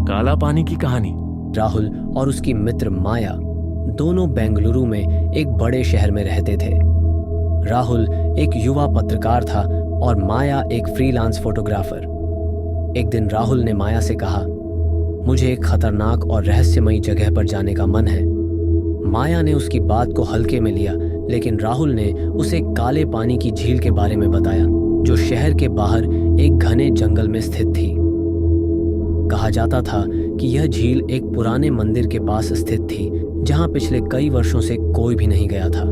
काला पानी की कहानी। राहुल और उसकी मित्र माया दोनों बेंगलुरु में एक बड़े शहर में रहते थे। राहुल एक युवा पत्रकार था और माया एक फ्रीलांस फोटोग्राफर। एक दिन राहुल ने माया से कहा, मुझे एक खतरनाक और रहस्यमयी जगह पर जाने का मन है। माया ने उसकी बात को हल्के में लिया, लेकिन राहुल ने उसे काले पानी की झील के बारे में बताया, जो शहर के बाहर एक घने जंगल में स्थित थी। कहा जाता था कि यह झील एक पुराने मंदिर के पास स्थित थी, जहां पिछले कई वर्षों से कोई भी नहीं गया था।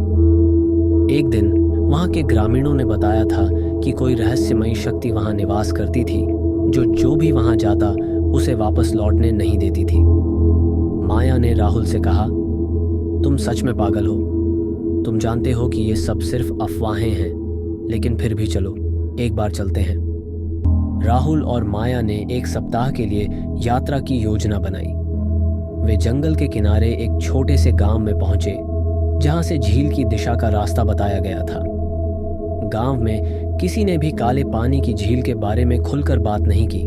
एक दिन वहां के ग्रामीणों ने बताया था कि कोई रहस्यमयी शक्ति वहां निवास करती थी, जो भी वहां जाता उसे वापस लौटने नहीं देती थी। माया ने राहुल से कहा, तुम सच में पागल हो। तुम जानते हो कि ये सब सिर्फ अफवाहें हैं, लेकिन फिर भी चलो, एक बार चलते हैं। राहुल और माया ने एक सप्ताह के लिए यात्रा की योजना बनाई। वे जंगल के किनारे एक छोटे से गांव में पहुंचे, जहां से झील की दिशा का रास्ता बताया गया था। गांव में किसी ने भी काले पानी की झील के बारे में खुलकर बात नहीं की,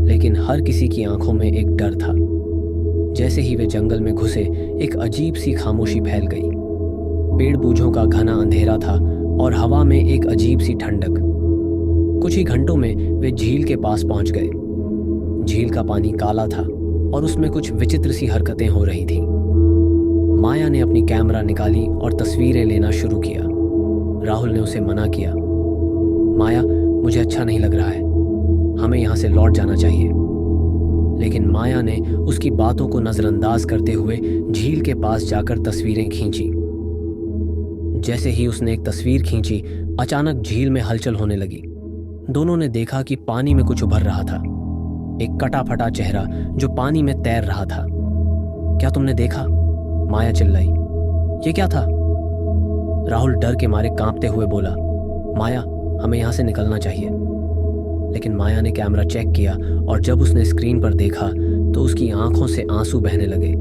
लेकिन हर किसी की आंखों में एक डर था। जैसे ही वे जंगल में घुसे, एक अजीब सी खामोशी फैल गई। पेड़ बूझों का घना अंधेरा था और हवा में एक अजीब सी ठंडक। कुछ ही घंटों में वे झील के पास पहुंच गए। झील का पानी काला था और उसमें कुछ विचित्र सी हरकतें हो रही थीं। माया ने अपनी कैमरा निकाली और तस्वीरें लेना शुरू किया। राहुल ने उसे मना किया, माया, मुझे अच्छा नहीं लग रहा है, हमें यहाँ से लौट जाना चाहिए। लेकिन माया ने उसकी बातों को नजरअंदाज करते हुए झील के पास जाकर तस्वीरें खींची। जैसे ही उसने एक तस्वीर खींची, अचानक झील में हलचल होने लगी। दोनों ने देखा कि पानी में कुछ उभर रहा था, एक कटा फटा चेहरा जो पानी में तैर रहा था। क्या तुमने देखा? माया चिल्लाई। ये क्या था? राहुल डर के मारे कांपते हुए बोला, माया, हमें यहां से निकलना चाहिए। लेकिन माया ने कैमरा चेक किया और जब उसने स्क्रीन पर देखा तो उसकी आंखों से आंसू बहने लगे।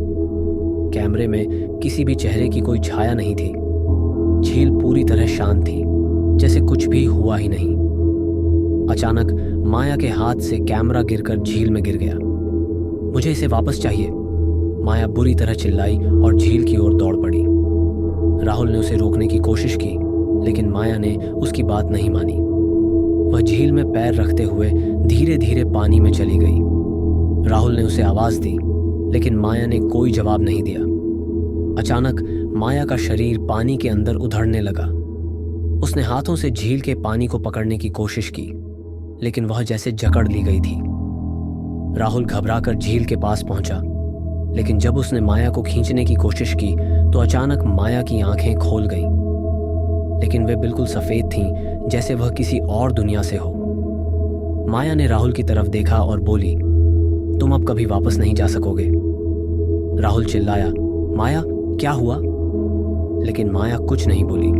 कैमरे में किसी भी चेहरे की कोई छाया नहीं थी। झील पूरी तरह शांत थी, जैसे कुछ भी हुआ ही नहीं। अचानक माया के हाथ से कैमरा गिरकर झील में गिर गया। मुझे इसे वापस चाहिए, माया बुरी तरह चिल्लाई और झील की ओर दौड़ पड़ी। राहुल ने उसे रोकने की कोशिश की, लेकिन माया ने उसकी बात नहीं मानी। वह झील में पैर रखते हुए धीरे धीरे पानी में चली गई। राहुल ने उसे आवाज दी, लेकिन माया ने कोई जवाब नहीं दिया। अचानक माया का शरीर पानी के अंदर उधड़ने लगा। उसने हाथों से झील के पानी को पकड़ने की कोशिश की, लेकिन वह जैसे जकड़ ली गई थी। राहुल घबराकर झील के पास पहुंचा, लेकिन जब उसने माया को खींचने की कोशिश की तो अचानक माया की आंखें खोल गईं। लेकिन वे बिल्कुल सफेद थीं, जैसे वह किसी और दुनिया से हो। माया ने राहुल की तरफ देखा और बोली, तुम अब कभी वापस नहीं जा सकोगे। राहुल चिल्लाया, माया, क्या हुआ? लेकिन माया कुछ नहीं बोली,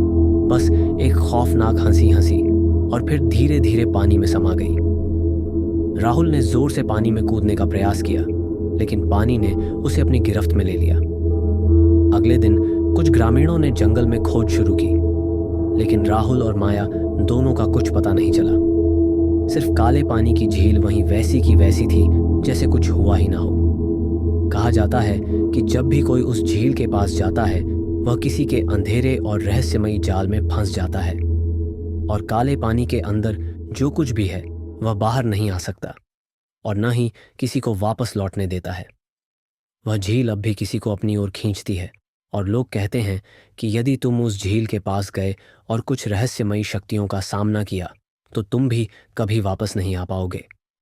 बस एक खौफनाक हंसी हंसी और फिर धीरे धीरे पानी में समा गई। राहुल ने जोर से पानी में कूदने का प्रयास किया, लेकिन पानी ने उसे अपनी गिरफ्त में ले लिया। अगले दिन कुछ ग्रामीणों ने जंगल में खोज शुरू की, लेकिन राहुल और माया दोनों का कुछ पता नहीं चला। सिर्फ काले पानी की झील वहीं वैसी की वैसी थी, जैसे कुछ हुआ ही ना हो। कहा जाता है कि जब भी कोई उस झील के पास जाता है, वह किसी के अंधेरे और रहस्यमयी जाल में फंस जाता है, और काले पानी के अंदर जो कुछ भी है वह बाहर नहीं आ सकता और न ही किसी को वापस लौटने देता है। वह झील अब भी किसी को अपनी ओर खींचती है, और लोग कहते हैं कि यदि तुम उस झील के पास गए और कुछ रहस्यमयी शक्तियों का सामना किया, तो तुम भी कभी वापस नहीं आ पाओगे।